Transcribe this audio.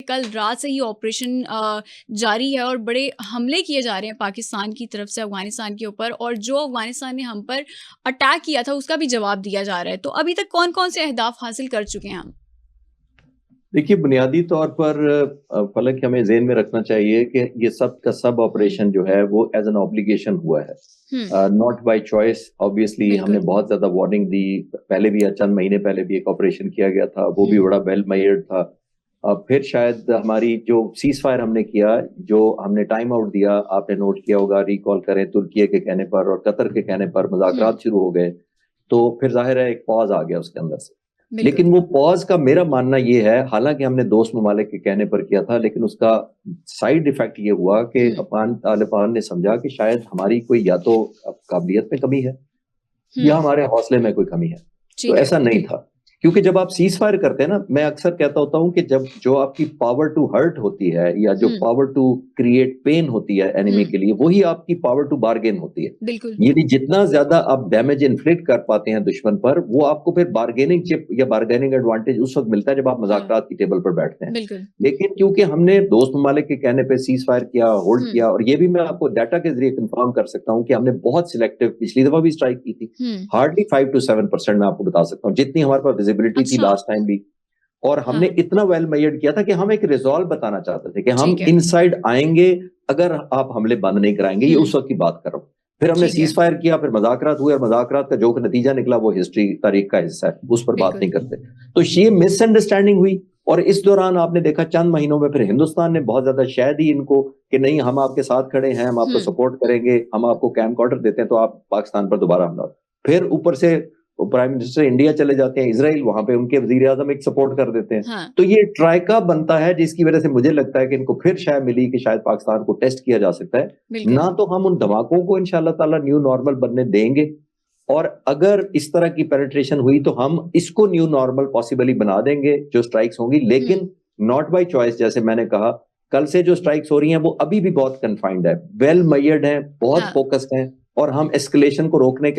کل رات سے ہی آپریشن جاری ہے اور بڑے حملے کیے جا رہے ہیں پاکستان کی طرف سے افغانستان کے اوپر, اور جو افغانستان نے ہم پر اٹیک کیا تھا اس کا بھی جواب دیا جا رہا ہے. تو ابھی تک کون کون سے اہداف حاصل کر چکے ہیں ہم؟ دیکھیے, بنیادی طور پر فلک ہمیں ذہن میں رکھنا چاہیے کہ یہ سب کا سب آپریشن جو ہے وہ ایز این obligation ہوا ہے, ناٹ بائی چوائس. آبویسلی ہم نے بہت زیادہ وارننگ دی, پہلے بھی چند مہینے پہلے بھی ایک آپریشن کیا گیا تھا, وہ بھی بڑا ویل میئرڈ تھا. پھر شاید ہماری جو سیز فائر ہم نے کیا, جو ہم نے ٹائم آؤٹ دیا, آپ نے نوٹ کیا ہوگا, ریکال کریں, ترکیے کے کہنے پر اور قطر کے کہنے پر مذاکرات شروع ہو گئے, تو پھر ظاہر ہے ایک پاز آ گیا اس کے اندر سے. لیکن وہ پاز کا میرا ماننا یہ ہے, حالانکہ ہم نے دوست ممالک کے کہنے پر کیا تھا, لیکن اس کا سائیڈ ایفیکٹ یہ ہوا کہ افغان طالبان نے سمجھا کہ شاید ہماری کوئی یا تو قابلیت میں کمی ہے یا ہمارے حوصلے میں کوئی کمی ہے. تو ایسا نہیں تھا, کیونکہ جب آپ سیز فائر کرتے ہیں نا, میں اکثر کہتا ہوتا ہوں کہ جب جو آپ کی پاور ٹو ہرٹ ہوتی ہے یا جو پاور ٹو کریٹ پین ہوتی ہے اینیمی کے لیے, وہی آپ کی پاور ٹو بارگین ہوتی ہے. یعنی جتنا زیادہ آپ ڈیمیج انفلکٹ کر پاتے ہیں دشمن پر, وہ آپ کو پھر بارگیننگ چپ یا بارگیننگ ایڈوانٹیج اس وقت ملتا ہے جب آپ مذاکرات کی ٹیبل پر بیٹھتے ہیں. لیکن کیونکہ ہم نے دوست ممالک کے کہنے پہ سیز فائر کیا, ہولڈ کیا, اور یہ بھی میں آپ کو ڈیٹا کے ذریعے کنفرم کر سکتا ہوں کہ ہم نے بہت سلیکٹو, پچھلی دفعہ بھی اسٹرائک کی تھی, ہارڈلی 5 to 7% میں آپ کو بتا سکتا ہوں جتنی ہمارے پاس ویزیبلٹی تھی لاسٹ ٹائم بھی. اور ہم نے اتنا ویل میئرڈ کیا تھا کہ ہم ایک ریزالو بتانا چاہتے تھے کہ ہم ان سائڈ آئیں گے اگر آپ حملے بند نہیں کرائیں گے. یہ اس وقت کی بات کر رہا ہوں. پھر ہم نے سیز فائر کیا, پھر مذاکرات ہوئے, اور مذاکرات کا جو نتیجہ نکلا وہ ہسٹری, تاریخ کا حصہ ہے, اس پر بات نہیں کرتے. تو یہ مس انڈرسٹینڈنگ ہوئی, اور اس دوران آپ نے دیکھا چند مہینوں میں پھر ہندوستان نے بہت زیادہ شے دی ان کو کہ نہیں, ہم آپ کے ساتھ کھڑے ہیں, ہم آپ کو سپورٹ کریں گے, ہم آپ کو کیمپ آرڈر دیتے ہیں تو آپ پاکستان پر دوبارہ حملہ. پھر اوپر سے پرائم منسٹر انڈیا چلے جاتے ہیں اسرائیل, وہاں پہ ان کے وزیر اعظم ایک سپورٹ کر دیتے ہیں. تو یہ ٹرائکا بنتا ہے, جس کی وجہ سے مجھے لگتا ہے کہ ان کو پھر شاید ملی کہ شاید پاکستان کو ٹیسٹ کیا جا سکتا ہے. نہ تو ہم ان دھماکوں کو انشاءاللہ تعالی نیو نارمل بننے دیں گے, اور اگر اس طرح کی پینیٹریشن ہوئی تو ہم اس کو نیو نارمل پاسبلی بنا دیں گے جو اسٹرائکس ہوں گی, لیکن ناٹ بائی چوائس. جیسے میں نے کہا, کل سے جو اسٹرائکس ہو رہی ہیں وہ ابھی بھی بہت کنفائنڈ ہے, ویل میئرڈ ہیں, بہت فوکسڈ ہیں, اور ہم ایسکلیشن کو روکنے کے